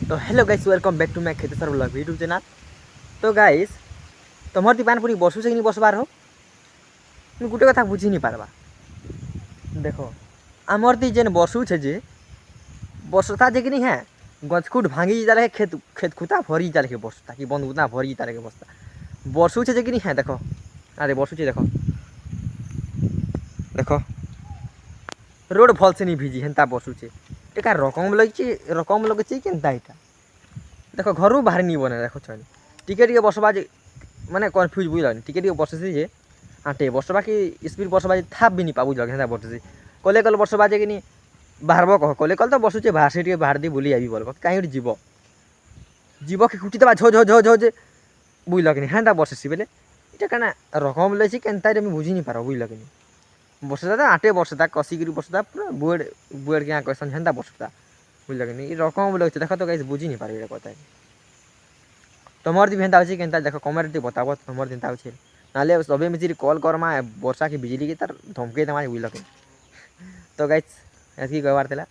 तो hello guys, welcome back to my Khetesar blog YouTube channel. तो guys, तुम्हार पान पूरी बसु से कि बसबार हो गोटे कथा बुझी नहीं पारबा। देख आमर ती जेन बसु छे जे बसता जे कि नहीं है गछकुट भांगी जाले खेत खेत खुता भरी जाले के बसता कि बंद उतना भरी जाले के बसता बसु छे जे कि नहीं है। देखो अरे बसु छे, देखो देखो रोड भल से नहीं भिजी हेन्ता बसु छे। एका रकम लगे केन्ता एटा देख घर बाहर नहीं बने। देख चल टिके बसबा माने कन्फ्यूज बुझल टिके बससी जे हाँ टे बसबा कि स्पीड बसबा थाप भी नहीं पा बुझल हेन्ता बससी कले कल बसबा जे कि बाहर कह कले कल तो बसुचे बाहर से बाहर दी बुली आबी बोल कहीं जीव जीव कि कुटी देवा झो झो झो झो जे बुझल कि हेन्ता बससी बेले इटा क्या रकम लेसी केन्ता बुझी नहीं पार बुझल कि बसता तो आटे बसता कसिक बसता पूरा बुएड बुएड क्या कहसन हेन्ता बसता बुझल कि रकम लगे देख तो कहीं बुझी नहीं पार कथा तुमर दी हेन्ता अच्छे केन्ता देख कमेंट बताब तुमर दिन अच्छे ना सबे मिसी कल करमा वर्षा की बिजली की तार धमके देमा बुझल कि तो गाइस ऐसी कहबार था।